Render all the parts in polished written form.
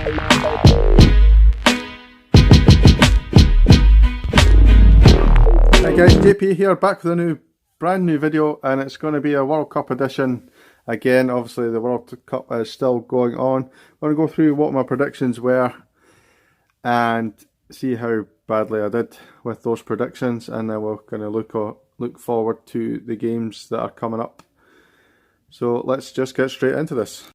Hi guys, JP here, back with a brand new video, and it's going to be a World Cup edition. Again, obviously the World Cup is still going on. I'm going to go through what my predictions were and see how badly I did with those predictions, and then we're going to look forward to the games that are coming up. So let's just get straight into this.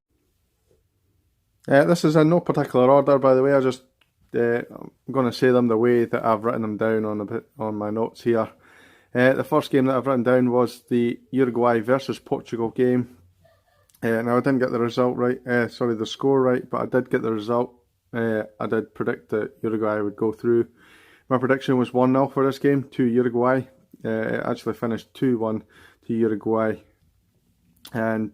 This is in no particular order, by the way. I'm going to say them the way that I've written them down on my notes here. The first game that I've written down was the Uruguay versus Portugal game. Now I didn't get the result right, the score right, but I did get the result. I did predict that Uruguay would go through. My prediction was 1-0 for this game to Uruguay. It actually finished 2-1 to Uruguay. And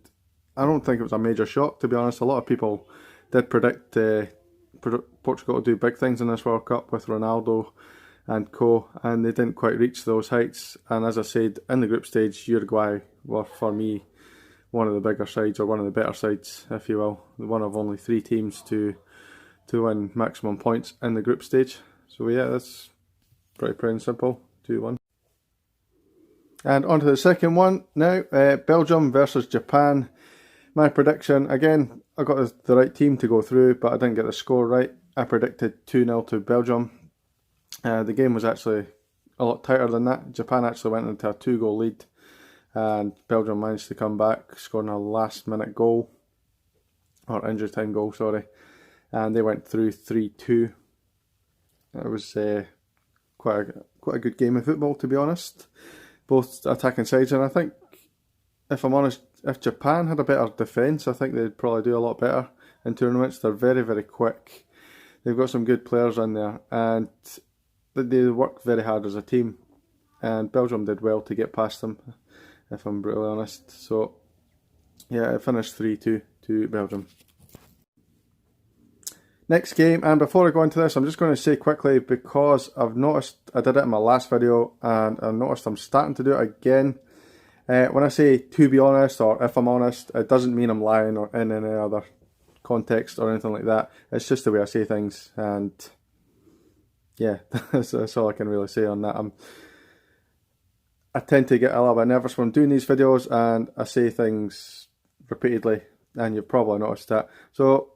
I don't think it was a major shock, to be honest. A lot of people did predict Portugal to do big things in this World Cup with Ronaldo and co, and they didn't quite reach those heights. And as I said, in the group stage, Uruguay were, for me, one of the bigger sides, or one of the better sides, if you will. One of only 3 teams to win maximum points in the group stage. So yeah, that's pretty and simple, 2-1. And on to the second one now, Belgium versus Japan. My prediction, again, I got the right team to go through, but I didn't get the score right. I predicted 2-0 to Belgium. The game was actually a lot tighter than that. Japan actually went into a 2-goal lead, and Belgium managed to come back, scoring a last-minute goal, or injury time goal, sorry. And they went through 3-2. It was quite a good game of football, to be honest. Both attacking sides, and I think, if I'm honest, if Japan had a better defence, I think they'd probably do a lot better in tournaments. They're very, very quick. They've got some good players in there, and they work very hard as a team. And Belgium did well to get past them, if I'm brutally honest. So, yeah, it finished 3-2 to Belgium. Next game, and before I go into this, I'm just going to say quickly, because I've noticed, I did it in my last video, and I noticed I'm starting to do it again. When I say to be honest, or if I'm honest, it doesn't mean I'm lying or in any other context or anything like that. It's just the way I say things, and yeah, that's all I can really say on that. I tend to get a little bit nervous when I'm doing these videos, and I say things repeatedly, and you've probably noticed that. So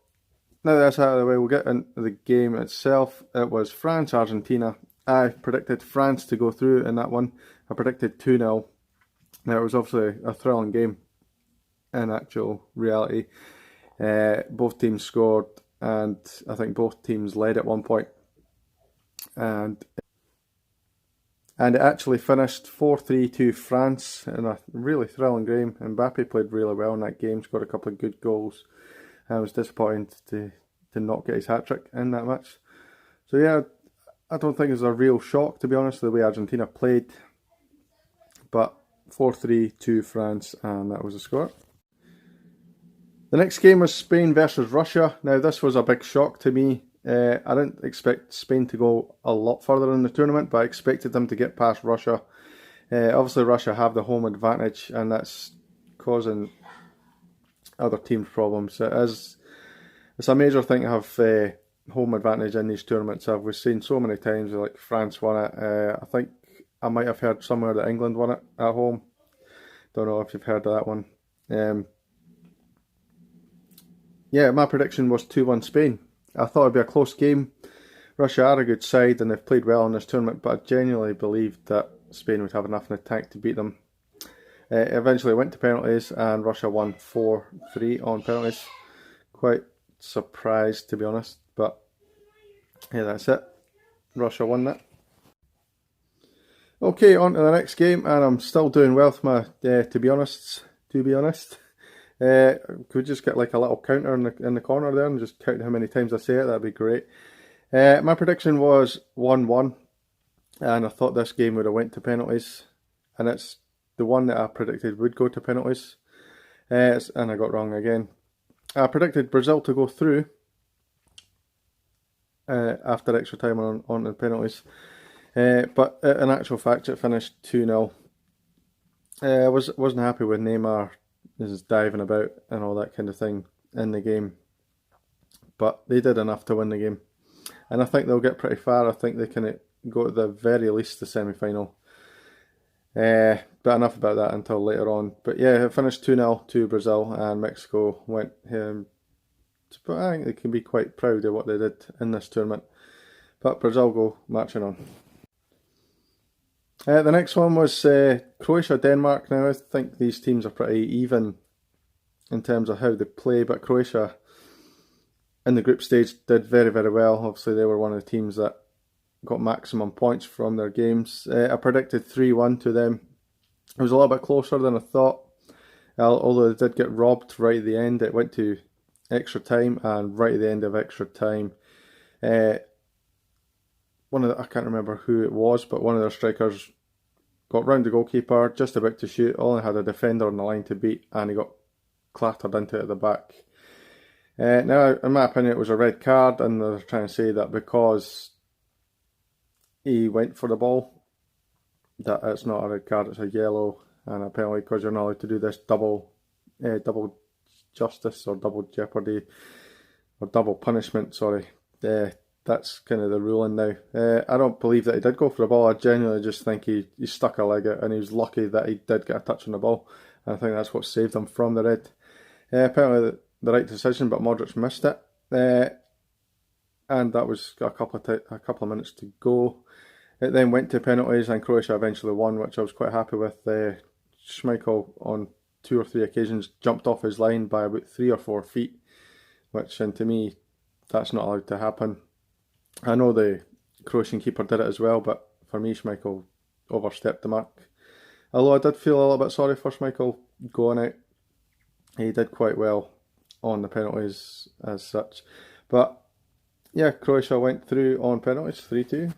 now that's out of the way, we'll get into the game itself. It was France-Argentina. I predicted France to go through in that one. I predicted 2-0. Now, it was obviously a thrilling game in actual reality. Both teams scored, and I think both teams led at one point. And it actually finished 4-3 to France in a really thrilling game. Mbappe played really well in that game, scored a couple of good goals. I was disappointed to not get his hat-trick in that match. So yeah, I don't think it was a real shock, to be honest, the way Argentina played. But 4-3 to France, and that was the score. The next game was Spain versus Russia. Now, this was a big shock to me. I didn't expect Spain to go a lot further in the tournament, but I expected them to get past Russia. Obviously, Russia have the home advantage, and that's causing other teams problems. It's a major thing to have home advantage in these tournaments. We've seen so many times, like France won it. I think I might have heard somewhere that England won it at home. Don't know if you've heard of that one. Yeah, my prediction was 2-1 Spain. I thought it'd be a close game. Russia are a good side, and they've played well in this tournament, but I genuinely believed that Spain would have enough in the tank to beat them. Eventually went to penalties, and Russia won 4-3 on penalties. Quite surprised, to be honest, but yeah, that's it. Russia won that. Okay, on to the next game, and I'm still doing well with my to be honest. Could we just get like a little counter in the corner there and just count how many times I say it? That'd be great. My prediction was 1-1, and I thought this game would have went to penalties, and it's the one that I predicted would go to penalties, and I got wrong again. I predicted Brazil to go through after extra time on the penalties. But in actual fact, it finished 2-0. I wasn't happy with Neymar just diving about and all that kind of thing in the game. but they did enough to win the game. And I think they'll get pretty far. I think they can go to the very least the semi-final. But enough about that until later on. But yeah, it finished 2-0 to Brazil, and Mexico went. But I think they can be quite proud of what they did in this tournament. But Brazil go marching on. The next one was Croatia-Denmark. Now I think these teams are pretty even in terms of how they play, but Croatia in the group stage did very, very well. Obviously they were one of the teams that got maximum points from their games. I predicted 3-1 to them. It was a little bit closer than I thought, although they did get robbed right at the end. It went to extra time, and right at the end of extra time, I can't remember who it was, but one of their strikers got round the goalkeeper, just about to shoot, only had a defender on the line to beat, and he got clattered into it at the back. Now, in my opinion, it was a red card, and they're trying to say that because he went for the ball, that it's not a red card, it's a yellow, and a penalty because you're not allowed to do this double justice or double jeopardy or double punishment, sorry. That's kind of the ruling now. I don't believe that he did go for the ball. I genuinely just think he stuck a leg out, and he was lucky that he did get a touch on the ball. And I think that's what saved him from the red. Apparently the right decision, but Modric missed it. And that was a couple of minutes to go. It then went to penalties, and Croatia eventually won, which I was quite happy with. Schmeichel on 2 or 3 occasions jumped off his line by about 3 or 4 feet, which, and to me, that's not allowed to happen. I know the Croatian keeper did it as well, but for me, Schmeichel overstepped the mark. Although I did feel a little bit sorry for Schmeichel going out. He did quite well on the penalties as such. But yeah, Croatia went through on penalties, 3-2.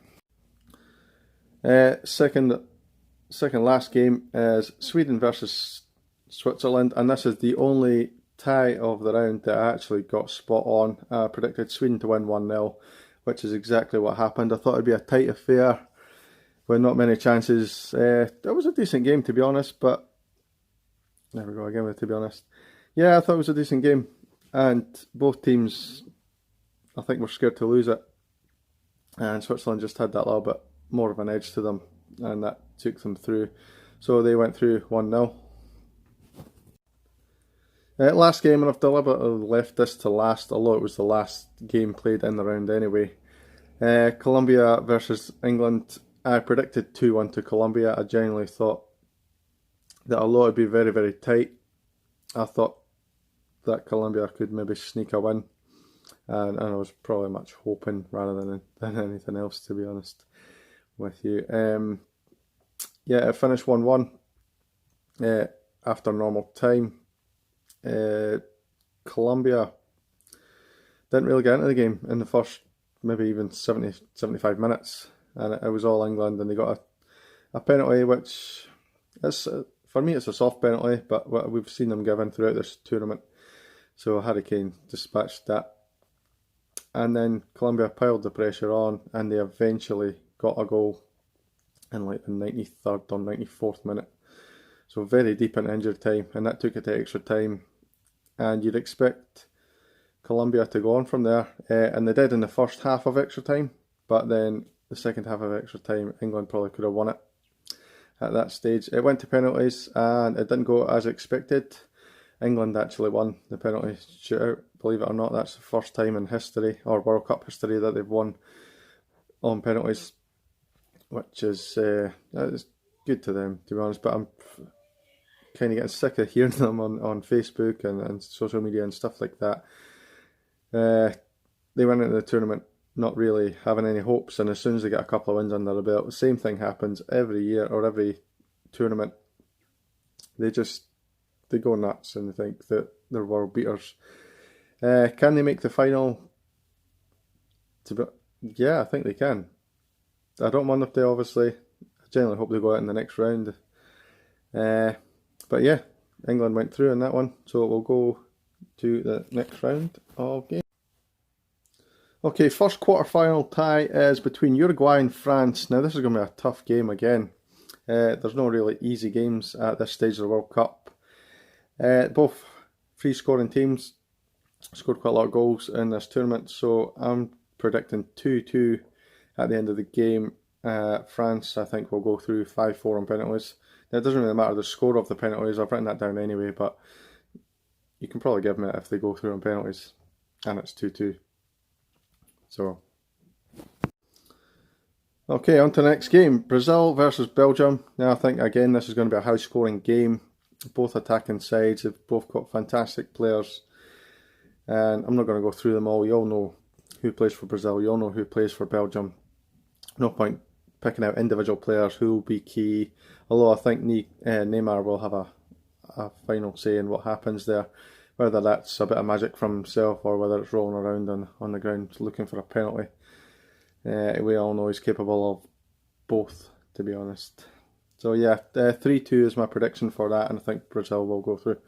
Second last game is Sweden versus Switzerland, and this is the only tie of the round that I actually got spot on. I predicted Sweden to win 1-0, which is exactly what happened. I thought it'd be a tight affair with not many chances. It was a decent game, to be honest, but there we go again with to be honest. Yeah, I thought it was a decent game, and both teams, I think, were scared to lose it, and Switzerland just had that little bit more of an edge to them, and that took them through. So they went through 1-0. Last game, and I've deliberately left this to last, although it was the last game played in the round anyway. Colombia versus England. I predicted 2-1 to Colombia. I genuinely thought that although it'd be very, very tight, I thought that Colombia could maybe sneak a win. And I was probably much hoping rather than anything else, to be honest with you. Yeah, it finished 1-1 after normal time. Colombia didn't really get into the game in the first maybe even 75 minutes, and it was all England, and they got a penalty, which is, for me, it's a soft penalty, but we've seen them given throughout this tournament. So Harry Kane dispatched that, and then Colombia piled the pressure on, and they eventually got a goal in like the 93rd or 94th minute. So very deep in injury time, and that took it to extra time. And you'd expect Colombia to go on from there, and they did in the first half of extra time, but then the second half of extra time, England probably could have won it at that stage. It went to penalties, and it didn't go as expected. England actually won the penalty shootout, believe it or not. That's the first time in history, or World Cup history, that they've won on penalties, which is good to them, to be honest, but I'm kind of getting sick of hearing them on Facebook and social media and stuff like that. They went into the tournament not really having any hopes, and as soon as they get a couple of wins under the belt, the same thing happens every year or every tournament. They go nuts and they think that they're world beaters. Can they make the final? Yeah, I think they can. I don't mind if they, obviously. I genuinely hope they go out in the next round. But yeah, England went through in that one, so we'll go to the next round of games. Okay, first quarter-final tie is between Uruguay and France. Now this is going to be a tough game again. There's no really easy games at this stage of the World Cup. Both free-scoring teams. scored quite a lot of goals in this tournament, so I'm predicting 2-2 at the end of the game. France, I think, will go through 5-4 on penalties. Now, it doesn't really matter the score of the penalties, I've written that down anyway, but you can probably give me it if they go through on penalties, and it's 2-2. So, okay, on to the next game. Brazil versus Belgium. Now, I think, again, this is going to be a high-scoring game. Both attacking sides have both got fantastic players. And I'm not going to go through them all. You all know who plays for Brazil. You all know who plays for Belgium. No point picking out individual players who will be key. Although I think Neymar will have a final say in what happens there. Whether that's a bit of magic from himself or whether it's rolling around on the ground looking for a penalty. We all know he's capable of both, to be honest. So yeah, 3-2 is my prediction for that, and I think Brazil will go through.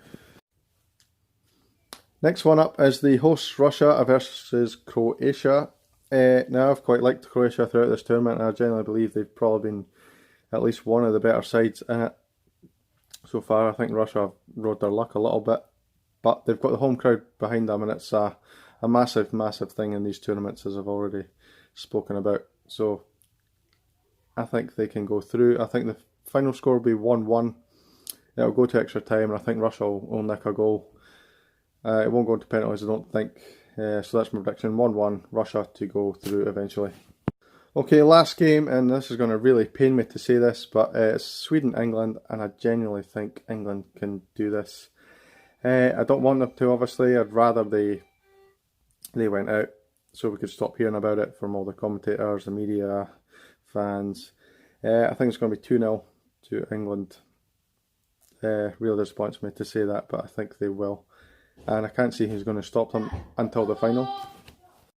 Next one up is the hosts Russia versus Croatia. Now, I've quite liked Croatia throughout this tournament, and I generally believe they've probably been at least one of the better sides in it. So far, I think Russia have rode their luck a little bit, but they've got the home crowd behind them, and it's a massive, massive thing in these tournaments, as I've already spoken about. So I think they can go through. I think the final score will be 1-1. It'll go to extra time, and I think Russia will nick a goal. It won't go into penalties, I don't think. So that's my prediction, 1-1, Russia to go through eventually. Okay, last game, and this is going to really pain me to say this, but it's Sweden-England, and I genuinely think England can do this. I don't want them to, obviously. I'd rather they went out so we could stop hearing about it from all the commentators, the media, fans. I think it's going to be 2-0 to England. Really disappoints me to say that, but I think they will. And I can't see who's going to stop them until the final.